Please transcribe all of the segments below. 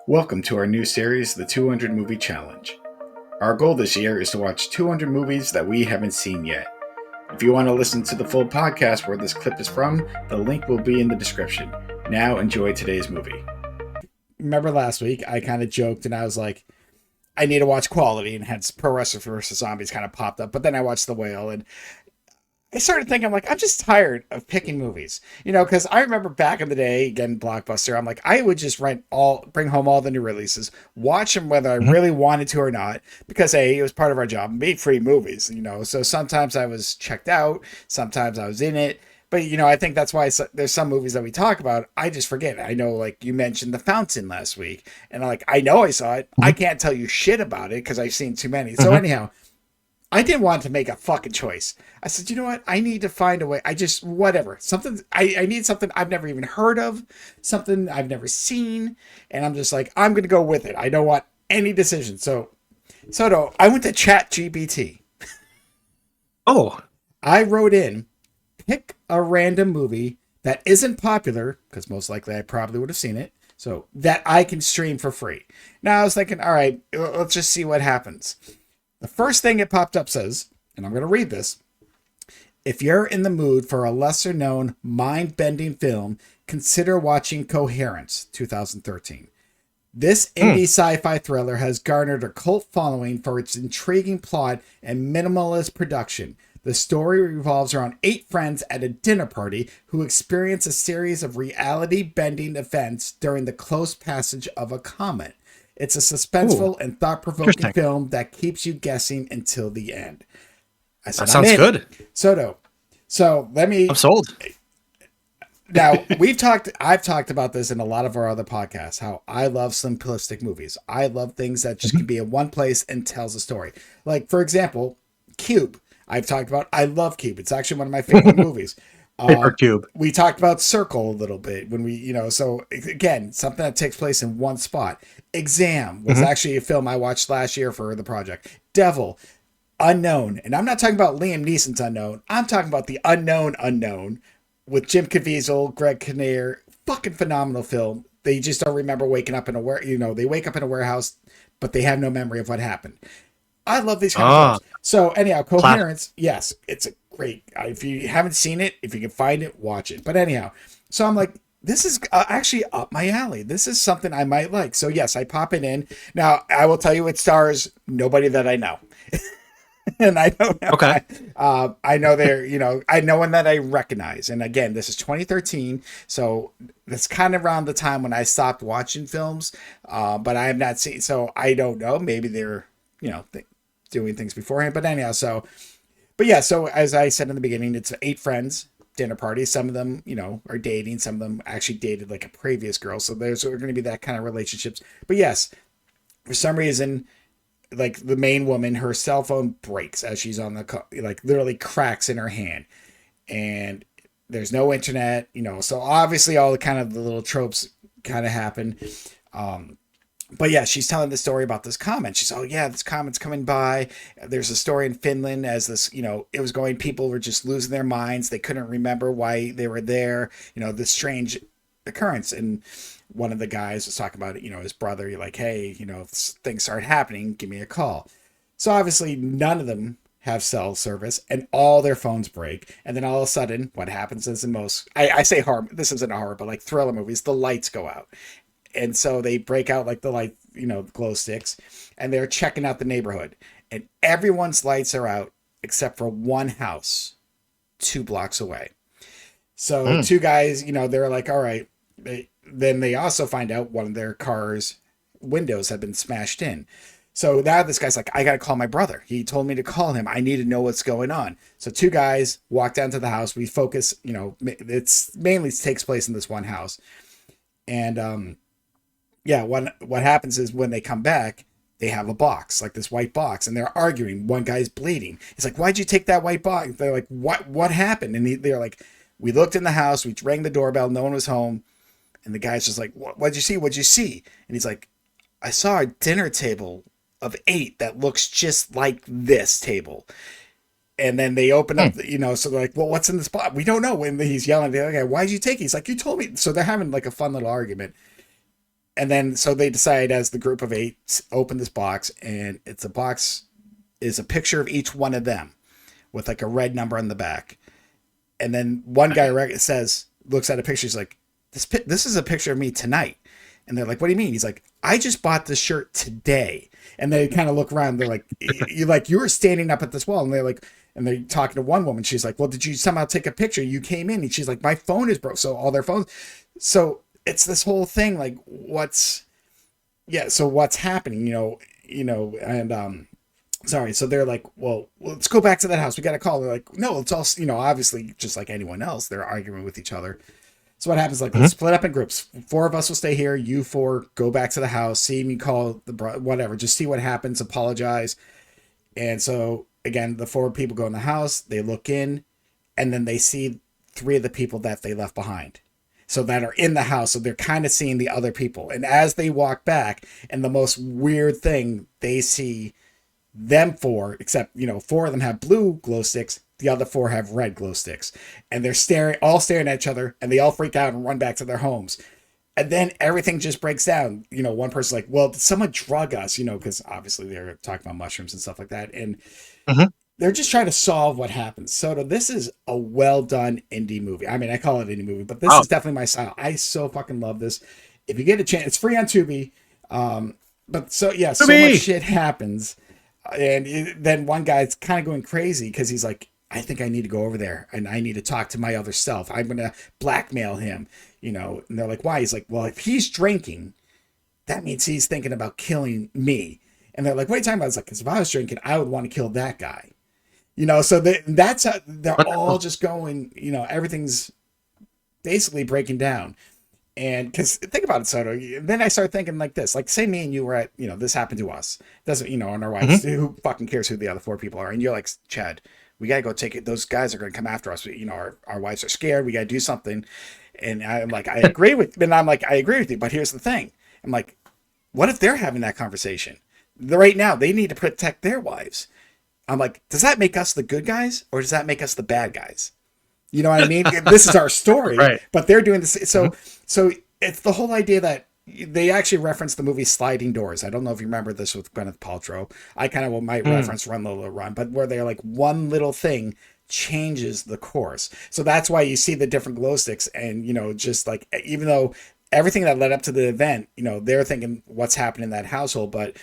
Welcome to our new series, The 200 Movie Challenge. Our goal this year is to watch 200 movies that we haven't seen yet. If you want to listen to the full podcast where this clip is from, the link will be in the description. Now enjoy today's movie. Remember last week, I kind of joked and I was like, I need to watch Quality, and hence Pro Wrestler vs. Zombies kind of popped up. But then I watched The Whale, and I started thinking, I'm like, I'm just tired of picking movies, because I remember back in the day, again, Blockbuster, I'm like, I would just bring home all the new releases, watch them whether I really wanted to or not, because A, it was part of our job, made free movies, so sometimes I was checked out, sometimes I was in it, but, I think that's why there's some movies that we talk about, I just forget. I know, like, you mentioned The Fountain last week, and I know I saw it, I can't tell you shit about it, because I've seen too many, so anyhow, I didn't want to make a fucking choice. I said, you know what? I need to find a way. Whatever. Something, I need something I've never even heard of, something I've never seen. And I'm just like, I'm going to go with it. I don't want any decision. So, Soto, I went to ChatGPT. Oh, I wrote in, pick a random movie that isn't popular, because most likely I probably would have seen it, so that I can stream for free. Now I was thinking, all right, let's just see what happens. The first thing it popped up says, and I'm going to read this, if you're in the mood for a lesser known mind-bending film, consider watching Coherence, 2013. This indie sci-fi thriller has garnered a cult following for its intriguing plot and minimalist production. The story revolves around 8 friends at a dinner party who experience a series of reality-bending events during the close passage of a comet. It's a suspenseful and thought-provoking film that keeps you guessing until the end. I said, that sounds good. Soto. So let me. I'm sold. Now I've talked about this in a lot of our other podcasts, how I love simplistic movies. I love things that just can be in one place and tells a story. Like, for example, Cube. I've talked about, I love Cube. It's actually one of my favorite movies. Paper Cube. We talked about Circle a little bit when we, so again, something that takes place in one spot. Exam was actually a film I watched last year for the project. Devil, Unknown. And I'm not talking about Liam Neeson's Unknown. I'm talking about the unknown with Jim Caviezel, Greg Kinnear. Fucking phenomenal film. They just don't remember waking up in they wake up in a warehouse, but they have no memory of what happened. I love these kind of films. So anyhow, Coherence, yes, it's a great. If you haven't seen it, if you can find it, watch it. But anyhow, so I'm like, this is actually up my alley. This is something I might like. So yes, I pop it in. Now I will tell you, it stars nobody that I know, and I don't know. Okay. I know they're, I know one that I recognize. And again, this is 2013, so that's kind of around the time when I stopped watching films. But I have not seen, so I don't know. Maybe they're, doing things beforehand. But anyhow, so as I said in the beginning, it's 8 friends, dinner party. Some of them, are dating. Some of them actually dated like a previous girl. So there's going to be that kind of relationships. But yes, for some reason, like the main woman, her cell phone breaks as she's on the, like literally cracks in her hand. And there's no internet, so obviously all the kind of the little tropes kind of happen. But yeah, she's telling the story about this comet. She's, oh yeah, this comet's coming by. There's a story in Finland as this, it was going, people were just losing their minds. They couldn't remember why they were there. This strange occurrence. And one of the guys was talking about it, his brother, you're like, hey, if things start happening, give me a call. So obviously none of them have cell service and all their phones break. And then all of a sudden, what happens is in most, I say horror, this isn't a horror, but like thriller movies, the lights go out. And so they break out like the light, glow sticks, and they're checking out the neighborhood. And everyone's lights are out except for one house 2 blocks away. So 2 guys, they're like, all right. Then they also find out one of their cars' windows have been smashed in. So now this guy's like, I got to call my brother. He told me to call him. I need to know what's going on. So 2 guys walk down to the house. We focus, it's mainly takes place in this one house. And, what happens is when they come back, they have a box, like this white box, and they're arguing. One guy's bleeding. He's like, why'd you take that white box? They're like, what happened? And they're like, we looked in the house, we rang the doorbell, no one was home. And the guy's just like, what'd you see? What'd you see? And he's like, I saw a dinner table of 8 that looks just like this table. And then they open up, so they're like, well, what's in this box? We don't know. When he's yelling, they're like, why'd you take it? He's like, you told me. So they're having like a fun little argument. And then so they decide as the group of eight open this box, and it's a box is a picture of each one of them with like a red number on the back. And then one guy says, looks at a picture, he's like, this is a picture of me tonight. And they're like, what do you mean? He's like, I just bought this shirt today. And they kind of look around. They're like, you were standing up at this wall. And they're like, and they're talking to one woman. She's like, well, did you somehow take a picture? You came in. And she's like, my phone is broke. So all their phones. So it's this whole thing. Like so what's happening, and, sorry. So they're like, well, let's go back to that house. We got to call. They're like, no, it's all, obviously just like anyone else, they're arguing with each other. So what happens? Like, let's split up in groups. 4 of us will stay here. You 4 go back to the house. See me call whatever. Just see what happens. Apologize. And so again, the 4 people go in the house. They look in, and then they see 3 of the people that they left behind. So that are in the house. So they're kind of seeing the other people. And as they walk back, and the most weird thing, they see them 4, except 4 of them have blue glow sticks, the other 4 have red glow sticks, and they're all staring at each other, and they all freak out and run back to their homes. And then everything just breaks down. One person's like, well, did someone drug us? Because obviously they're talking about mushrooms and stuff like that, and they're just trying to solve what happens. So this is a well done indie movie. I mean, I call it indie movie, but this is definitely my style. I so fucking love this. If you get a chance, it's free on Tubi. But so yeah, so much shit happens. And then one guy's kind of going crazy because he's like, I think I need to go over there and I need to talk to my other self. I'm going to blackmail him, and they're like, why? He's like, well, if he's drinking, that means he's thinking about killing me. And they're like, what are you talking about? It's like, because if I was drinking, I would want to kill that guy. So that's how they're all just going, everything's basically breaking down. And because think about it, Soto, then I start thinking like this, like say me and you were at, this happened to us. Doesn't, and our wives, who fucking cares who the other 4 people are? And you're like, Chad, we got to go take it. Those guys are going to come after us. Our wives are scared. We got to do something. And I'm like, I agree with you. But here's the thing. I'm like, what if they're having that conversation? Right now, they need to protect their wives. I'm like, does that make us the good guys or does that make us the bad guys? You know what I mean? This is our story, right. But they're doing this. So it's the whole idea that they actually reference the movie Sliding Doors. I don't know if you remember this with Gwyneth Paltrow. I kind of might reference Run Lola Run, but where they're like one little thing changes the course. So that's why you see the different glow sticks and, just like, even though everything that led up to the event, they're thinking what's happening in that household, but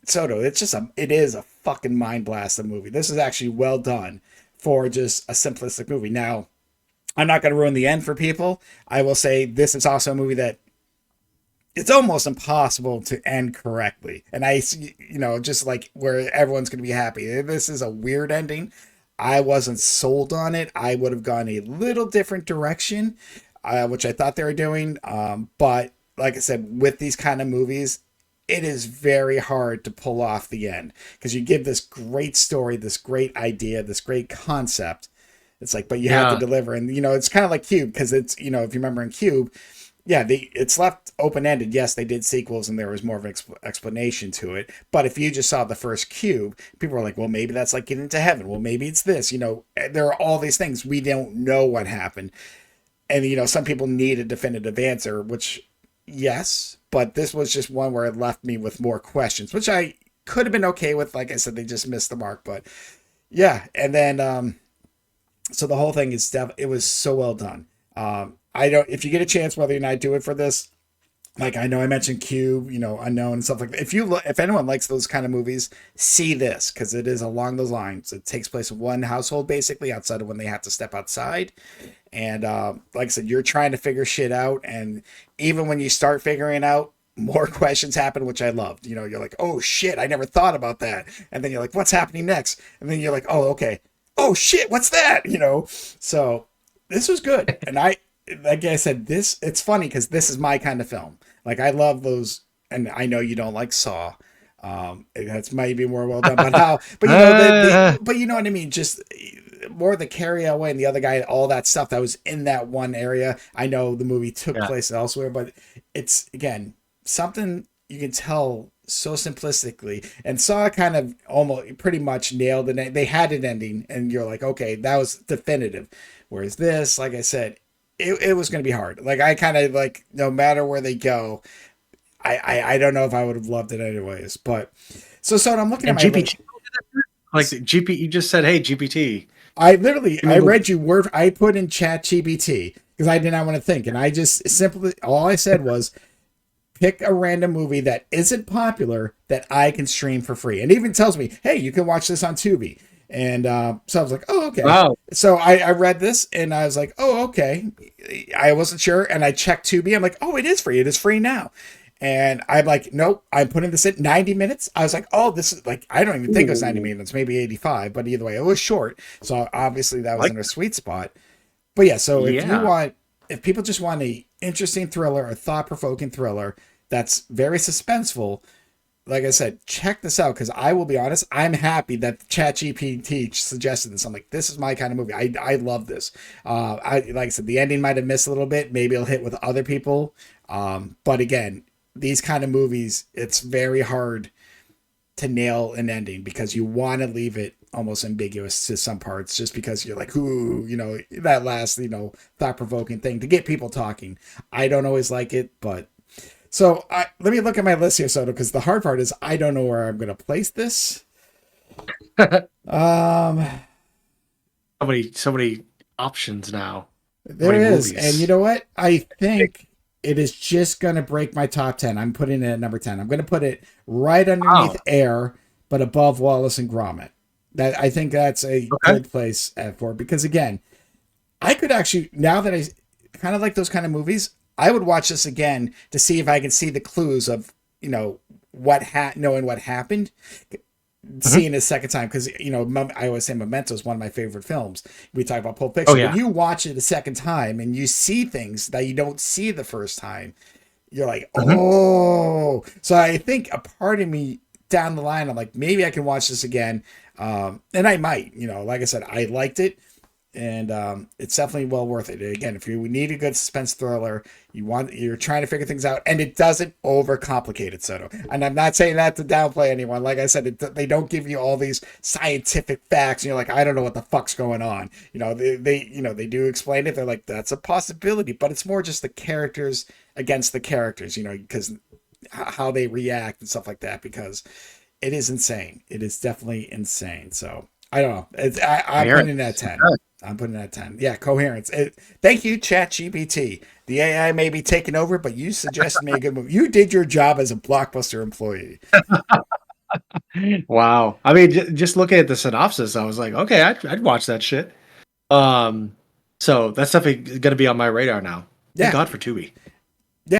Soto, it is a fucking mind blast of movie. This is actually well done for just a simplistic movie. Now, I'm not going to ruin the end for people. I will say this is also a movie that it's almost impossible to end correctly. And just like where everyone's going to be happy. This is a weird ending. I wasn't sold on it. I would have gone a little different direction, which I thought they were doing. But like I said, with these kind of movies, it is very hard to pull off the end because you give this great story, this great idea, this great concept. It's like, but you have to deliver. And, it's kind of like Cube because it's, if you remember in Cube, it's left open-ended. Yes, they did sequels and there was more of an explanation to it. But if you just saw the first Cube, people were like, well, maybe that's like getting to heaven. Well, maybe it's this, there are all these things. We don't know what happened. And, some people need a definitive answer, which, yes, but this was just one where it left me with more questions, which I could have been okay with. Like I said, they just missed the mark, but yeah. And then, so the whole thing is it was so well done. If you get a chance, whether or not I do it for this, like I know I mentioned Cube, Unknown and stuff like that. If anyone likes those kind of movies, see this because it is along those lines. It takes place in one household basically outside of when they have to step outside. And like I said, you're trying to figure shit out. And even when you start figuring out, more questions happen, which I loved. You're like, oh shit, I never thought about that. And then you're like, what's happening next? And then you're like, oh, okay. Oh shit, what's that? So this was good. And like I said, it's funny because this is my kind of film. Like I love those, and I know you don't like Saw. That's maybe more well done, but you know what I mean? Just more the carry away and the other guy, all that stuff that was in that one area. I know the movie took place elsewhere, but it's again, something you can tell so simplistically, and Saw kind of almost pretty much nailed it. They had an ending and you're like, okay, that was definitive. Whereas this, like I said, it was going to be hard. Like I kind of like, no matter where they go, I don't know if I would have loved it anyways. But so I'm looking at And my list. GPT, like the GP, you just said, "Hey GPT, give me I the." read you word. I put in ChatGPT because I did not want to think, and I just simply all I said was pick a random movie that isn't popular that I can stream for free, and it even tells me, hey, you can watch this on Tubi. And so I was like, oh, okay. Wow. So I read this and I was like, oh, okay. I wasn't sure, and I checked Tubi. I'm like, oh, it is free. It is free now. And I'm like, nope, I'm putting this in 90 minutes. I was like, oh, this is like, I don't even think it was 90 Ooh, minutes, maybe 85, but either way, it was short. So obviously that was like in a sweet spot. But yeah, so yeah. if people just want a interesting thriller, a thought provoking thriller that's very suspenseful, like I said, check this out because I will be honest, I'm happy that ChatGPT suggested this. I'm like, this is my kind of movie. I love this. I like I said, the ending might have missed a little bit. Maybe it'll hit with other people. But again, these kind of movies, it's very hard to nail an ending because you want to leave it almost ambiguous to some parts just because you're like, ooh, that last, thought provoking thing to get people talking. I don't always like it, but so let me look at my list here, Soto, because the hard part is I don't know where I'm going to place this. Um, So many options now. So there many is, and you movies. know what? I think it is just going to break my top 10. I'm putting it at number 10. I'm going to put it right underneath Wow. Air, but above Wallace and Gromit. That I think that's a Okay. good place for because again, I could actually now that I kind of like those kind of movies, I would watch this again to see if I can see the clues of knowing what happened, Mhm. seeing it a second time because I always say Memento is one of my favorite films. We talk about Pulp Oh Fiction. When yeah. you watch it a second time and you see things that you don't see the first time, you're like, Mhm. oh. So I think a part of me down the line, I'm like, maybe I can watch this again, and I might. Like I said, I liked it and it's definitely well worth it. Again, if you need a good suspense thriller, you're trying to figure things out, and it doesn't overcomplicate it, Soto. And I'm not saying that to downplay anyone. Like I said, they don't give you all these scientific facts, and you're like, I don't know what the fuck's going on. They do explain it. They're like, that's a possibility, but it's more just the characters against the characters, because how they react and stuff like that. Because it is insane. It is definitely insane. So I don't know. I'm putting it at Coherence. 10. I'm putting it at 10. Yeah, coherence. Thank you, ChatGPT. The AI may be taking over, but you suggested me a good movie. You did your job as a Blockbuster employee. Wow. I mean, just looking at the synopsis, I was like, okay, I'd watch that shit. Um, so that's definitely going to be on my radar now. Thank Yeah, God for Tubi.